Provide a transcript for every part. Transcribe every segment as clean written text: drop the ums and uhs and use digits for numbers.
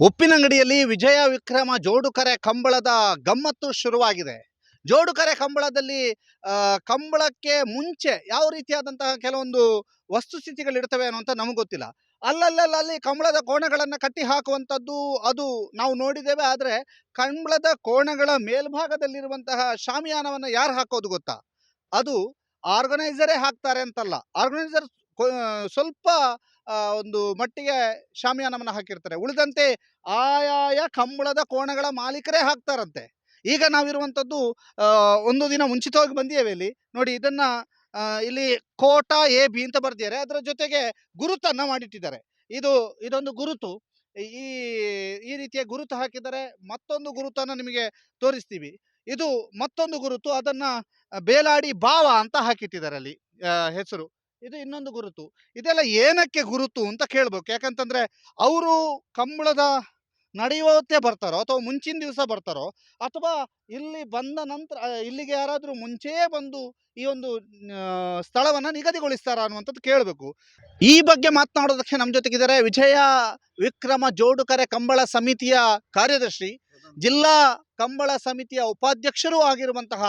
ಉಪ್ಪಿನಂಗಡಿಯಲ್ಲಿ ವಿಜಯ ವಿಕ್ರಮ ಜೋಡುಕರೆ ಕಂಬಳದ ಗಮ್ಮತ್ತು ಶುರುವಾಗಿದೆ. ಜೋಡುಕರೆ ಕಂಬಳದಲ್ಲಿ ಕಂಬಳಕ್ಕೆ ಮುಂಚೆ ಯಾವ ರೀತಿಯಾದಂತಹ ಕೆಲವೊಂದು ವಸ್ತುಸ್ಥಿತಿಗಳಿರ್ತವೆ ಅನ್ನುವಂಥ ನಮಗೆ ಗೊತ್ತಿಲ್ಲ. ಅಲ್ಲಲ್ಲಲ್ಲಿ ಕಂಬಳದ ಕೋಣಗಳನ್ನು ಕಟ್ಟಿ ಹಾಕುವಂಥದ್ದು ಅದು ನಾವು ನೋಡಿದ್ದೇವೆ. ಆದರೆ ಕಂಬಳದ ಕೋಣಗಳ ಮೇಲ್ಭಾಗದಲ್ಲಿರುವಂತಹ ಶಾಮಿಯಾನವನ್ನು ಯಾರು ಹಾಕೋದು ಗೊತ್ತಾ? ಅದು ಆರ್ಗನೈಸರೇ ಹಾಕ್ತಾರೆ ಅಂತಲ್ಲ. ಆರ್ಗನೈಸರ್ ಸ್ವಲ್ಪ ಒಂದು ಮಟ್ಟಿಗೆ ಶಾಮಿಯಾನವನ್ನು ಹಾಕಿರ್ತಾರೆ. ಉಳಿದಂತೆ ಆಯಾಯ ಕಂಬಳದ ಕೋಣಗಳ ಮಾಲೀಕರೇ ಹಾಕ್ತಾರಂತೆ. ಈಗ ನಾವಿರುವಂಥದ್ದು ಒಂದು ದಿನ ಮುಂಚಿತವಾಗಿ ಬಂದಿದ್ದೇವೆ ಇಲ್ಲಿ ನೋಡಿ. ಇದನ್ನ ಇಲ್ಲಿ ಕೋಟ ಎ ಬಿ ಅಂತ ಬರ್ದಿದ್ದಾರೆ. ಅದರ ಜೊತೆಗೆ ಗುರುತನ್ನ ಮಾಡಿಟ್ಟಿದ್ದಾರೆ. ಇದೊಂದು ಗುರುತು. ಈ ಈ ರೀತಿಯ ಗುರುತು ಹಾಕಿದ್ದಾರೆ. ಮತ್ತೊಂದು ಗುರುತನ್ನು ನಿಮಗೆ ತೋರಿಸ್ತೀವಿ. ಇದು ಮತ್ತೊಂದು ಗುರುತು. ಅದನ್ನ ಬೇಲಾಡಿ ಬಾವ ಅಂತ ಹಾಕಿಟ್ಟಿದ್ದಾರೆ ಅಲ್ಲಿ ಹೆಸರು. ಇದು ಇನ್ನೊಂದು ಗುರುತು. ಇದೆಲ್ಲ ಏನಕ್ಕೆ ಗುರುತು ಅಂತ ಕೇಳ್ಬೇಕು. ಯಾಕಂತಂದ್ರೆ ಅವರು ಕಂಬಳದ ನಡೆಯುವತ್ತೇ ಬರ್ತಾರೋ ಅಥವಾ ಮುಂಚಿನ ದಿವಸ ಬರ್ತಾರೋ ಅಥವಾ ಇಲ್ಲಿ ಬಂದ ನಂತರ ಇಲ್ಲಿಗೆ ಯಾರಾದರೂ ಮುಂಚೆಯೇ ಬಂದು ಈ ಒಂದು ಸ್ಥಳವನ್ನು ನಿಗದಿಗೊಳಿಸ್ತಾರ ಅನ್ನುವಂಥದ್ದು ಕೇಳಬೇಕು. ಈ ಬಗ್ಗೆ ಮಾತನಾಡೋದಕ್ಕೆ ನಮ್ಮ ಜೊತೆಗಿದ್ದಾರೆ ವಿಜಯ ವಿಕ್ರಮ ಜೋಡುಕರೆ ಕಂಬಳ ಸಮಿತಿಯ ಕಾರ್ಯದರ್ಶಿ, ಜಿಲ್ಲಾ ಕಂಬಳ ಸಮಿತಿಯ ಉಪಾಧ್ಯಕ್ಷರೂ ಆಗಿರುವಂತಹ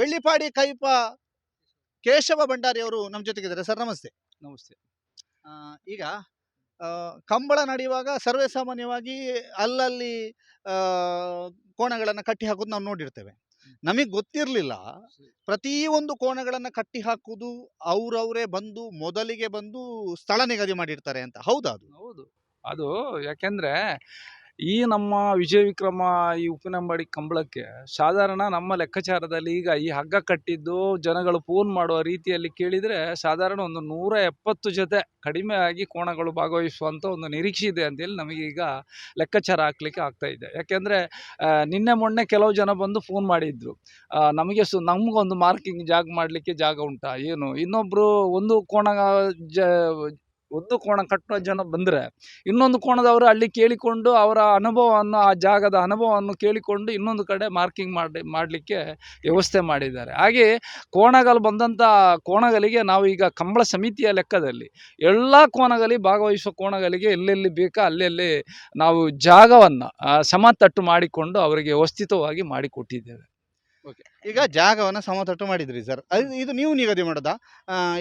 ಬೆಳ್ಳಿಪಾಡಿ ಕೈಪ ಕೇಶವ ಭಂಡಾರಿ ಅವರು ನಮ್ಮ ಜೊತೆಗಿದ್ದಾರೆ. ಸರ್ ನಮಸ್ತೆ. ನಮಸ್ತೆ. ಈಗ ಕಂಬಳ ನಡೆಯುವಾಗ ಸರ್ವೇ ಸಾಮಾನ್ಯವಾಗಿ ಅಲ್ಲಲ್ಲಿ ಕೋಣಗಳನ್ನು ಕಟ್ಟಿ ಹಾಕೋದು ನಾವು ನೋಡಿರ್ತೇವೆ. ನಮಗೆ ಗೊತ್ತಿರಲಿಲ್ಲ ಪ್ರತಿಯೊಂದು ಕೋಣಗಳನ್ನು ಕಟ್ಟಿ ಹಾಕುವುದು ಅವರವರೇ ಬಂದು ಮೊದಲಿಗೆ ಬಂದು ಸ್ಥಳ ನಿಗದಿ ಮಾಡಿರ್ತಾರೆ ಅಂತ. ಹೌದಾ? ಅದು ಹೌದು. ಅದು ಯಾಕೆಂದ್ರೆ ಈ ನಮ್ಮ ವಿಜಯ ವಿಕ್ರಮ ಈ ಉಪ್ಪಿನಂಗಡಿ ಕಂಬಳಕ್ಕೆ ಸಾಧಾರಣ ನಮ್ಮ ಲೆಕ್ಕಾಚಾರದಲ್ಲಿ ಈಗ ಈ ಹಗ್ಗ ಕಟ್ಟಿದ್ದು ಜನಗಳು ಫೋನ್ ಮಾಡುವ ರೀತಿಯಲ್ಲಿ ಕೇಳಿದರೆ ಸಾಧಾರಣ ಒಂದು 170 ಜೊತೆ ಕಡಿಮೆ ಆಗಿ ಕೋಣಗಳು ಭಾಗವಹಿಸುವಂಥ ಒಂದು ನಿರೀಕ್ಷೆ ಇದೆ ಅಂತೇಳಿ ನಮಗೀಗ ಲೆಕ್ಕಾಚಾರ ಹಾಕ್ಲಿಕ್ಕೆ ಆಗ್ತಾ ಇದೆ. ಯಾಕೆಂದರೆ ನಿನ್ನೆ ಮೊನ್ನೆ ಕೆಲವು ಜನ ಬಂದು ಫೋನ್ ಮಾಡಿದ್ರು, ನಮಗೆ ನಮಗೊಂದು ಮಾರ್ಕಿಂಗ್ ಜಾಗ ಮಾಡಲಿಕ್ಕೆ ಜಾಗ ಉಂಟಾ ಏನು, ಇನ್ನೊಬ್ಬರು ಒಂದು ಕೋಣ ಕಟ್ಟುವ ಜನ ಬಂದರೆ ಇನ್ನೊಂದು ಕೋಣದವರು ಅಲ್ಲಿ ಕೇಳಿಕೊಂಡು ಅವರ ಅನುಭವವನ್ನು, ಆ ಜಾಗದ ಅನುಭವವನ್ನು ಕೇಳಿಕೊಂಡು ಇನ್ನೊಂದು ಕಡೆ ಮಾರ್ಕಿಂಗ್ ಮಾಡಲಿಕ್ಕೆ ವ್ಯವಸ್ಥೆ ಮಾಡಿದ್ದಾರೆ. ಹಾಗೆ ಕೋಣಗಳು ಬಂದಂಥ ಕೋಣಗಳಿಗೆ ನಾವು ಈಗ ಕಂಬಳ ಸಮಿತಿಯ ಲೆಕ್ಕದಲ್ಲಿ ಎಲ್ಲ ಕೋಣಗಳಿಗೆ ಭಾಗವಹಿಸುವ ಕೋಣಗಳಿಗೆ ಎಲ್ಲೆಲ್ಲಿ ಬೇಕಾ ಅಲ್ಲೆಲ್ಲಿ ನಾವು ಜಾಗವನ್ನು ಸಮತಟ್ಟು ಮಾಡಿಕೊಂಡು ಅವರಿಗೆ ವ್ಯವಸ್ಥಿತವಾಗಿ ಮಾಡಿಕೊಟ್ಟಿದ್ದೇವೆ. ಈಗ ಜಾಗವನ್ನು ಸಮತಟ್ಟು ಮಾಡಿದ್ರಿ ಸರ್. ಇದು ನೀವು ನಿಗದಿ ಮಾಡೋದಾ?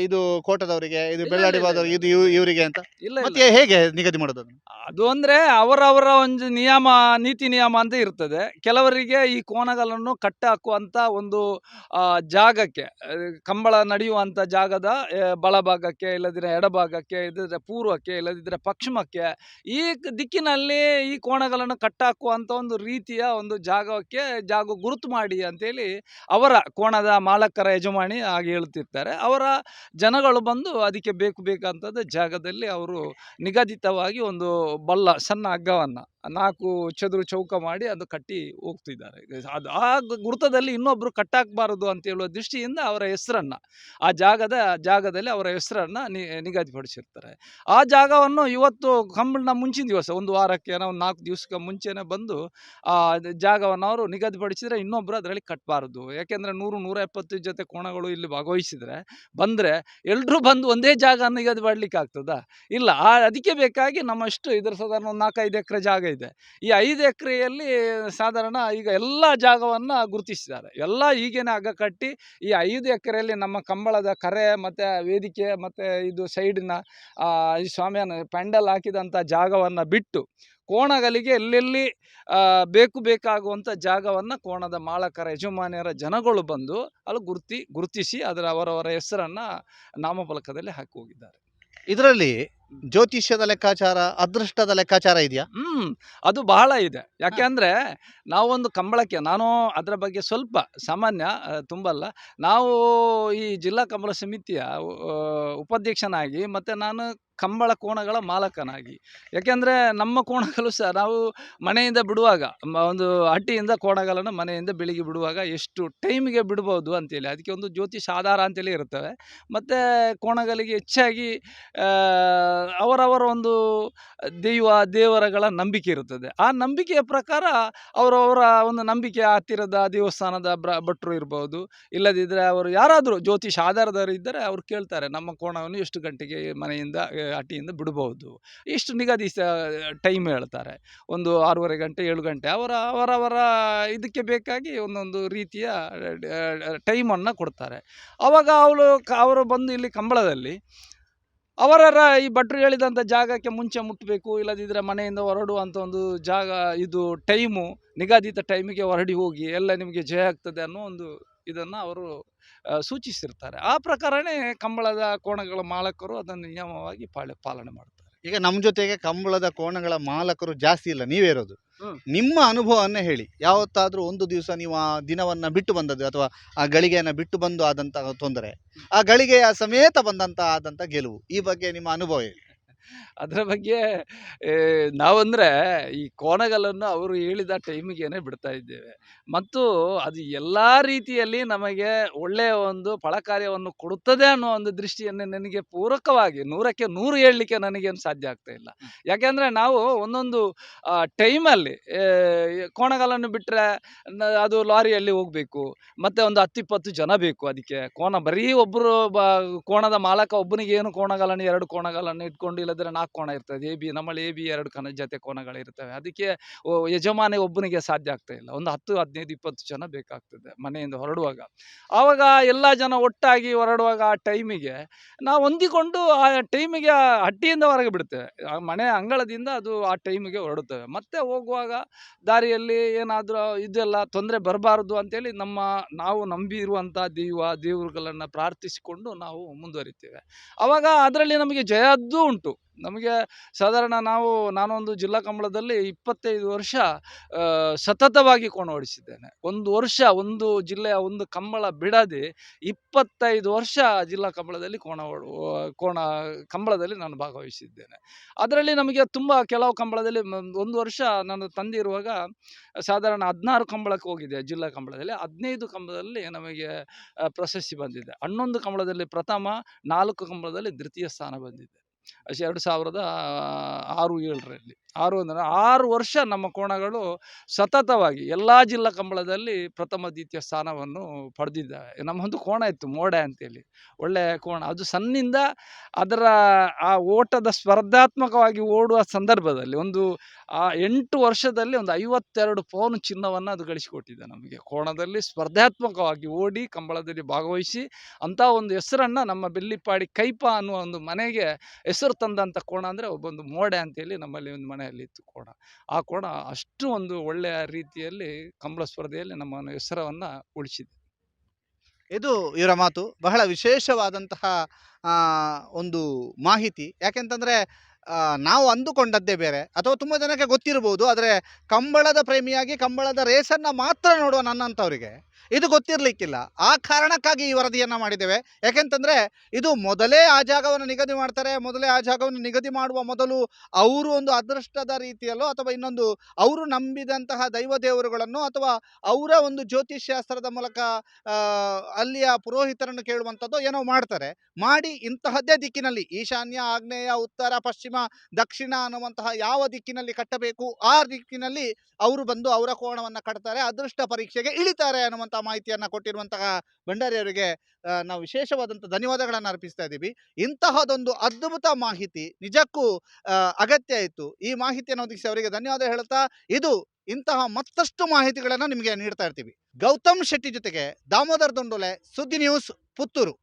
ಇದು ಕೋಟದವರಿಗೆ, ಇದು ಬೆಳ್ಳಾಡಿ ಬಾದವರಿಗೆ, ಇದು ಇವರಿಗೆ ಅಂತ? ಇಲ್ಲ, ಮತ್ತೆ ಹೇಗೆ ನಿಗದಿ ಮಾಡೋದು? ಅದು ಅಂದರೆ ಅವರವರ ಒಂದು ನಿಯಮ, ನೀತಿ ನಿಯಮ ಅಂತ ಇರ್ತದೆ. ಕೆಲವರಿಗೆ ಈ ಕೋಣಗಳನ್ನು ಕಟ್ಟಾಕುವಂಥ ಒಂದು ಜಾಗಕ್ಕೆ, ಕಂಬಳ ನಡೆಯುವಂಥ ಜಾಗದ ಬಲಭಾಗಕ್ಕೆ, ಇಲ್ಲದಿದ್ದರೆ ಎಡಭಾಗಕ್ಕೆ, ಇಲ್ಲದಿದ್ದರೆ ಪೂರ್ವಕ್ಕೆ, ಇಲ್ಲದಿದ್ದರೆ ಪಶ್ಚಿಮಕ್ಕೆ, ಈ ದಿಕ್ಕಿನಲ್ಲಿ ಈ ಕೋಣಗಳನ್ನು ಕಟ್ಟಾಕುವಂಥ ಒಂದು ರೀತಿಯ ಒಂದು ಜಾಗಕ್ಕೆ ಗುರುತು ಮಾಡಿ ಅಂತೇಳಿ ಅವರ ಕೋಣದ ಮಾಲಕರ ಯಜಮಾನಿ ಹಾಗೆ ಹೇಳ್ತಿರ್ತಾರೆ. ಅವರ ಜನಗಳು ಬಂದು ಅದಕ್ಕೆ ಬೇಕಾದಂಥದ್ದು ಜಾಗದಲ್ಲಿ ಅವರು ನಿಗದಿತವಾಗಿ ಒಂದು ಸಣ್ಣ ಹಗ್ಗವನ್ನು 4 ಚದುರು ಚೌಕ ಮಾಡಿ ಅದು ಕಟ್ಟಿ ಹೋಗ್ತಿದ್ದಾರೆ. ಅದು ಆ ಗುರುತದಲ್ಲಿ ಇನ್ನೊಬ್ಬರು ಕಟ್ಟಾಕಬಾರದು ಅಂತ ಹೇಳುವ ದೃಷ್ಟಿಯಿಂದ ಅವರ ಹೆಸರನ್ನು, ಆ ಜಾಗದಲ್ಲಿ ಅವರ ಹೆಸರನ್ನು ನಿಗದಿಪಡಿಸಿರ್ತಾರೆ. ಆ ಜಾಗವನ್ನು ಇವತ್ತು ಕಂಬಳನ ಮುಂಚಿನ ದಿವಸ ಒಂದು ವಾರಕ್ಕೆ ಒಂದು 4 ದಿವಸಕ್ಕೆ ಮುಂಚೆನೇ ಬಂದು ಆ ಜಾಗವನ್ನು ಅವರು ನಿಗದಿಪಡಿಸಿದರೆ ಇನ್ನೊಬ್ಬರು ಅದರಲ್ಲಿ ಕಟ್ಟಬಾರದು. ಯಾಕೆಂದರೆ 100-170 ಜೊತೆ ಕೋಣಗಳು ಇಲ್ಲಿ ಭಾಗವಹಿಸಿದರೆ ಬಂದರೆ ಎಲ್ಲರೂ ಬಂದು ಒಂದೇ ಜಾಗ ನಿಗದಿ ಮಾಡಲಿಕ್ಕೆ ಆಗ್ತದಾ? ಇಲ್ಲ. ಅದಕ್ಕೆ ಬೇಕಾಗಿ ನಮ್ಮಷ್ಟು ಇದರ ಸಾಧಾರಣ ಒಂದು 4-5 ಎಕರೆ ಜಾಗ ಇದೆ. ಈ 5 ಎಕರೆಯಲ್ಲಿ ಸಾಧಾರಣ ಈಗ ಎಲ್ಲ ಜಾಗವನ್ನು ಗುರುತಿಸಿದ್ದಾರೆ. ಎಲ್ಲ ಹೀಗೇನೆ ಹಗ್ಗ ಕಟ್ಟಿ ಈ 5 ಎಕರೆಯಲ್ಲಿ ನಮ್ಮ ಕಂಬಳದ ಕರೆ ಮತ್ತು ವೇದಿಕೆ ಮತ್ತು ಇದು ಸೈಡಿನ ಈ ಸ್ವಾಮಿಯನ್ನು ಪ್ಯಾಂಡಲ್ ಹಾಕಿದಂಥ ಜಾಗವನ್ನು ಬಿಟ್ಟು ಕೋಣಗಳಿಗೆ ಎಲ್ಲೆಲ್ಲಿ ಬೇಕಾಗುವಂಥ ಜಾಗವನ್ನು ಕೋಣದ ಮಾಲಕರ ಯಜಮಾನಿಯರ ಜನಗಳು ಬಂದು ಅಲ್ಲಿ ಗುರುತಿಸಿ ಅವರವರ ಹೆಸರನ್ನು ನಾಮಫಲಕದಲ್ಲಿ ಹಾಕಿ ಹೋಗಿದ್ದಾರೆ. ಇದರಲ್ಲಿ ಜ್ಯೋತಿಷ್ಯದ ಲೆಕ್ಕಾಚಾರ, ಅದೃಷ್ಟದ ಲೆಕ್ಕಾಚಾರ ಇದೆಯಾ? ಅದು ಬಹಳ ಇದೆ. ಯಾಕೆಂದರೆ ನಾವೊಂದು ಕಂಬಳಕ್ಕೆ, ನಾನು ಅದರ ಬಗ್ಗೆ ಸ್ವಲ್ಪ ಸಾಮಾನ್ಯ, ತುಂಬಲ್ಲ, ನಾವು ಈ ಜಿಲ್ಲಾ ಕಂಬಳ ಸಮಿತಿಯ ಉಪಾಧ್ಯಕ್ಷನಾಗಿ ಮತ್ತು ನಾನು ಕಂಬಳ ಕೋಣಗಳ ಮಾಲಕನಾಗಿ, ಯಾಕೆಂದರೆ ನಮ್ಮ ಕೋಣಗಳು ಸಹ ನಾವು ಮನೆಯಿಂದ ಬಿಡುವಾಗ ಒಂದು ಹಟ್ಟಿಯಿಂದ ಕೋಣಗಳನ್ನು ಮನೆಯಿಂದ ಬೆಳಿಗ್ಗೆ ಬಿಡುವಾಗ ಎಷ್ಟು ಟೈಮಿಗೆ ಬಿಡ್ಬೋದು ಅಂತೇಳಿ ಅದಕ್ಕೆ ಒಂದು ಜ್ಯೋತಿಷ ಆಧಾರ ಅಂತೇಳಿ ಇರ್ತವೆ. ಮತ್ತು ಕೋಣಗಳಿಗೆ ಹೆಚ್ಚಾಗಿ ಅವರವರ ಒಂದು ದೇವರಗಳ ನಂಬಿಕೆ ಇರುತ್ತದೆ. ಆ ನಂಬಿಕೆಯ ಪ್ರಕಾರ ಅವರವರ ಒಂದು ನಂಬಿಕೆ, ಹತ್ತಿರದ ದೇವಸ್ಥಾನದ ಭಟ್ರು ಇರ್ಬೋದು, ಇಲ್ಲದಿದ್ದರೆ ಅವರು ಯಾರಾದರೂ ಜ್ಯೋತಿಷ ಆಧಾರದವರು ಇದ್ದರೆ ಅವ್ರು ಕೇಳ್ತಾರೆ, ನಮ್ಮ ಕೋಣವನ್ನು ಎಷ್ಟು ಗಂಟೆಗೆ ಮನೆಯಿಂದ ಅಟ್ಟಿಯಿಂದ ಬಿಡ್ಬೋದು. ಇಷ್ಟು ನಿಗದಿತ ಟೈಮ್ ಹೇಳ್ತಾರೆ. ಒಂದು 6:30 ಗಂಟೆ 7 ಗಂಟೆ ಅವರವರ ಇದಕ್ಕೆ ಬೇಕಾಗಿ ಒಂದೊಂದು ರೀತಿಯ ಟೈಮನ್ನು ಕೊಡ್ತಾರೆ. ಆವಾಗ ಅವರು ಬಂದು ಇಲ್ಲಿ ಕಂಬಳದಲ್ಲಿ ಅವರವರ ಈ ಭಟ್ರು ಹೇಳಿದಂಥ ಜಾಗಕ್ಕೆ ಮುಂಚೆ ಮುಟ್ಟಬೇಕು, ಇಲ್ಲದಿದ್ದರೆ ಮನೆಯಿಂದ ಹೊರಡುವಂಥ ಒಂದು ಜಾಗ ಇದು ಟೈಮು ನಿಗದಿತ ಟೈಮಿಗೆ ಹೊರಡಿ ಹೋಗಿ ಎಲ್ಲ ನಿಮಗೆ ಜಯ ಆಗ್ತದೆ ಅನ್ನೋ ಒಂದು ಇದನ್ನು ಅವರು ಸೂಚಿಸಿರ್ತಾರೆ. ಆ ಪ್ರಕಾರನೇ ಕಂಬಳದ ಕೋಣಗಳ ಮಾಲಕರು ಅದನ್ನು ನಿಯಮವಾಗಿ ಪಾಲನೆ ಮಾಡ್ತಾರೆ. ಈಗ ನಮ್ಮ ಜೊತೆಗೆ ಕಂಬಳದ ಕೋಣಗಳ ಮಾಲಕರು ಜಾಸ್ತಿ ಇಲ್ಲ, ನೀವೇ ಇರೋದು. ಹ್ಮ್. ನಿಮ್ಮ ಅನುಭವವನ್ನೇ ಹೇಳಿ. ಯಾವತ್ತಾದ್ರೂ ಒಂದು ದಿವಸ ನೀವು ಆ ದಿನವನ್ನ ಬಿಟ್ಟು ಬಂದದ್ದು ಅಥವಾ ಆ ಗಳಿಗೆಯನ್ನ ಬಿಟ್ಟು ಬಂದು ಆದಂತಹ ತೊಂದರೆ, ಆ ಗಳಿಗೆಯ ಸಮೇತ ಆದಂತ ಗೆಲುವು, ಈ ಬಗ್ಗೆ ನಿಮ್ಮ ಅನುಭವ ಹೇಳಿ. ಅದರ ಬಗ್ಗೆ ನಾವಂದರೆ ಈ ಕೋಣಗಳನ್ನು ಅವರು ಹೇಳಿದ ಟೈಮಿಗೇನೆ ಬಿಡ್ತಾ ಇದ್ದೇವೆ. ಮತ್ತು ಅದು ಎಲ್ಲ ರೀತಿಯಲ್ಲಿ ನಮಗೆ ಒಳ್ಳೆಯ ಒಂದು ಫಲಕಾರ್ಯವನ್ನು ಕೊಡುತ್ತದೆ ಅನ್ನೋ ಒಂದು ದೃಷ್ಟಿಯನ್ನು ನನಗೆ ಪೂರಕವಾಗಿ 100ಕ್ಕೆ 100 ಹೇಳಲಿಕ್ಕೆ ನನಗೇನು ಸಾಧ್ಯ ಆಗ್ತಾ ಇಲ್ಲ. ಯಾಕೆಂದರೆ ನಾವು ಒಂದೊಂದು ಟೈಮಲ್ಲಿ ಕೋಣಗಳನ್ನು ಬಿಟ್ಟರೆ ಅದು ಲಾರಿಯಲ್ಲಿ ಹೋಗಬೇಕು, ಮತ್ತು ಒಂದು 10-20 ಜನ ಬೇಕು ಅದಕ್ಕೆ. ಬರೀ ಒಬ್ಬರು ಕೋಣದ ಮಾಲಕ ಒಬ್ಬನಿಗೆ ಏನು ಕೋಣಗಳನ್ನು 2 ಕೋಣಗಳನ್ನು ಇಟ್ಕೊಂಡು, ಇಲ್ಲದ್ರೆ 4 ಕೋಣ ಇರ್ತದೆ. ನಮ್ಮಲ್ಲಿ AB 2 ಜೊತೆ ಕೋಣಗಳಿರ್ತವೆ. ಅದಕ್ಕೆ ಯಜಮಾನಿ ಒಬ್ಬನಿಗೆ ಸಾಧ್ಯ ಆಗ್ತಾ ಇಲ್ಲ. ಒಂದು 10-15-20 ಜನ ಬೇಕಾಗ್ತದೆ ಮನೆಯಿಂದ ಹೊರಡುವಾಗ. ಆವಾಗ ಎಲ್ಲ ಜನ ಒಟ್ಟಾಗಿ ಹೊರಡುವಾಗ ಆ ಟೈಮಿಗೆ ನಾವು ಹೊಂದಿಕೊಂಡು ಆ ಟೈಮಿಗೆ ಹಟ್ಟಿಯಿಂದ ಹೊರಗೆ ಬಿಡ್ತೇವೆ. ಆ ಮನೆ ಅಂಗಳದಿಂದ ಅದು ಆ ಟೈಮಿಗೆ ಹೊರಡುತ್ತೇವೆ. ಮತ್ತೆ ಹೋಗುವಾಗ ದಾರಿಯಲ್ಲಿ ಏನಾದರೂ ಇದೆಲ್ಲ ತೊಂದರೆ ಬರಬಾರ್ದು ಅಂತೇಳಿ ನಾವು ನಂಬಿರುವಂಥ ದೇವರುಗಳನ್ನು ಪ್ರಾರ್ಥಿಸಿಕೊಂಡು ನಾವು ಮುಂದುವರಿತೇವೆ. ಆವಾಗ ಅದರಲ್ಲಿ ನಮಗೆ ಜಯದ್ದು ಉಂಟು. ನಮಗೆ ಸಾಧಾರಣ ನಾನೊಂದು ಜಿಲ್ಲಾ ಕಂಬಳದಲ್ಲಿ 25 ವರ್ಷ ಸತತವಾಗಿ ಕೋಣ ಓಡಿಸಿದ್ದೇನೆ. ಒಂದು ವರ್ಷ ಒಂದು ಜಿಲ್ಲೆಯ ಒಂದು ಕಂಬಳ ಬಿಡದೆ 25 ವರ್ಷ ಜಿಲ್ಲಾ ಕಂಬಳದಲ್ಲಿ ಕೋಣ ಕಂಬಳದಲ್ಲಿ ನಾನು ಭಾಗವಹಿಸಿದ್ದೇನೆ. ಅದರಲ್ಲಿ ನಮಗೆ ತುಂಬ ಕೆಲವು ಕಂಬಳದಲ್ಲಿ ಒಂದು ವರ್ಷ ನಾನು ತಂದೆ ಇರುವಾಗ ಸಾಧಾರಣ 16 ಕಂಬಳಕ್ಕೆ ಹೋಗಿದೆ ಜಿಲ್ಲಾ ಕಂಬಳದಲ್ಲಿ. 15 ಕಂಬಳದಲ್ಲಿ ನಮಗೆ ಪ್ರಶಸ್ತಿ ಬಂದಿದೆ. 11 ಕಂಬಳದಲ್ಲಿ ಪ್ರಥಮ, 4 ಕಂಬಳದಲ್ಲಿ ದ್ವಿತೀಯ ಸ್ಥಾನ ಬಂದಿದೆ. 2006-7ರಲ್ಲಿ 6 ವರ್ಷ ನಮ್ಮ ಕೋಣಗಳು ಸತತವಾಗಿ ಎಲ್ಲ ಜಿಲ್ಲಾ ಕಂಬಳದಲ್ಲಿ ಪ್ರಥಮ ದ್ವಿತೀಯ ಸ್ಥಾನವನ್ನು ಪಡೆದಿದ್ದಾವೆ. ನಮ್ಮೊಂದು ಕೋಣ ಇತ್ತು ಮೋಡೆ ಅಂತೇಳಿ, ಒಳ್ಳೆಯ ಕೋಣ. ಅದು ಸನ್ನಿಂದ ಅದರ ಆ ಓಟದ ಸ್ಪರ್ಧಾತ್ಮಕವಾಗಿ ಓಡುವ ಸಂದರ್ಭದಲ್ಲಿ ಆ 8 ವರ್ಷದಲ್ಲಿ ಒಂದು 52 ಪೌನ್ ಚಿನ್ನವನ್ನು ಅದು ಗಳಿಸಿಕೊಟ್ಟಿದೆ ನಮಗೆ. ಕೋಣದಲ್ಲಿ ಸ್ಪರ್ಧಾತ್ಮಕವಾಗಿ ಓಡಿ ಕಂಬಳದಲ್ಲಿ ಭಾಗವಹಿಸಿ ಅಂಥ ಒಂದು ಹೆಸರನ್ನು ನಮ್ಮ ಬೆಳ್ಳಿಪ್ಪಾಡಿ ಕೈಪ ಅನ್ನುವ ಒಂದು ಮನೆಗೆ ಹೆಸರು ತಂದಂಥ ಕೋಣ ಅಂದರೆ ಒಂದು ಮೋಡೆ ಅಂತೇಳಿ ನಮ್ಮಲ್ಲಿ ಒಂದು ಮನೆಯಲ್ಲಿ ಇತ್ತು ಕೋಣ. ಆ ಕೋಣ ಅಷ್ಟು ಒಂದು ಒಳ್ಳೆಯ ರೀತಿಯಲ್ಲಿ ಕಂಬಳ ಸ್ಪರ್ಧೆಯಲ್ಲಿ ನಮ್ಮ ಹೆಸರನ್ನು ಉಳಿಸಿದೆ. ಇದು ಇವರ ಮಾತು. ಬಹಳ ವಿಶೇಷವಾದಂತಹ ಒಂದು ಮಾಹಿತಿ. ಯಾಕೆಂತಂದ್ರೆ ನಾವು ಅಂದುಕೊಂಡದ್ದೇ ಬೇರೆ, ಅಥವಾ ತುಂಬ ಜನಕ್ಕೆ ಗೊತ್ತಿರ್ಬೋದು. ಆದರೆ ಕಂಬಳದ ಪ್ರೇಮಿಯಾಗಿ ಕಂಬಳದ ರೇಸನ್ನು ಮಾತ್ರ ನೋಡುವ ನನ್ನಂಥವರಿಗೆ ಇದು ಗೊತ್ತಿರಲಿಕ್ಕಿಲ್ಲ. ಆ ಕಾರಣಕ್ಕಾಗಿ ಈ ವರದಿಯನ್ನು ಮಾಡಿದ್ದೇವೆ. ಯಾಕೆಂತಂದರೆ ಇದು ಮೊದಲೇ ಆ ಜಾಗವನ್ನು ನಿಗದಿ ಮಾಡ್ತಾರೆ. ಮೊದಲೇ ಆ ಜಾಗವನ್ನು ನಿಗದಿ ಮಾಡುವ ಮೊದಲು ಅವರು ಒಂದು ಅದೃಷ್ಟದ ರೀತಿಯಲ್ಲೋ ಅಥವಾ ಇನ್ನೊಂದು ಅವರು ನಂಬಿದಂತಹ ದೈವ ದೇವರುಗಳನ್ನು ಅಥವಾ ಅವರ ಒಂದು ಜ್ಯೋತಿಷ್ಯಾಸ್ತ್ರದ ಮೂಲಕ ಅಲ್ಲಿಯ ಪುರೋಹಿತರನ್ನು ಕೇಳುವಂಥದ್ದು ಏನೋ ಮಾಡ್ತಾರೆ. ಮಾಡಿ ಇಂತಹದ್ದೇ ದಿಕ್ಕಿನಲ್ಲಿ ಈಶಾನ್ಯ, ಆಗ್ನೇಯ, ಉತ್ತರ, ಪಶ್ಚಿಮ, ದಕ್ಷಿಣ ಅನ್ನುವಂತಹ ಯಾವ ದಿಕ್ಕಿನಲ್ಲಿ ಕಟ್ಟಬೇಕು ಆ ದಿಕ್ಕಿನಲ್ಲಿ ಅವರು ಬಂದು ಅವರ ಕೋಣವನ್ನು ಕಟ್ತಾರೆ, ಅದೃಷ್ಟ ಪರೀಕ್ಷೆಗೆ ಇಳಿತಾರೆ ಅನ್ನುವಂಥ ಮಾಹಿತಿಯನ್ನು ಕೊಟ್ಟಿರುವಂತಹ ಭಂಡಾರಿಯವರಿಗೆ ನಾವು ವಿಶೇಷವಾದಂಥ ಧನ್ಯವಾದಗಳನ್ನು ಅರ್ಪಿಸ್ತಾ ಇದ್ದೀವಿ. ಇಂತಹದೊಂದು ಅದ್ಭುತ ಮಾಹಿತಿ ನಿಜಕ್ಕೂ ಅಗತ್ಯ ಇತ್ತು. ಈ ಮಾಹಿತಿಯನ್ನು ಒದಗಿಸಿ ಅವರಿಗೆ ಧನ್ಯವಾದ ಹೇಳುತ್ತಾ, ಇಂತಹ ಮತ್ತಷ್ಟು ಮಾಹಿತಿಗಳನ್ನು ನಿಮಗೆ ನೀಡ್ತಾ ಇರ್ತೀವಿ. ಗೌತಮ್ ಶೆಟ್ಟಿ ಜೊತೆಗೆ ದಾಮೋದರ್ ದೊಂಡೋಲೆ, ಸುದ್ದಿ ನ್ಯೂಸ್, ಪುತ್ತೂರು.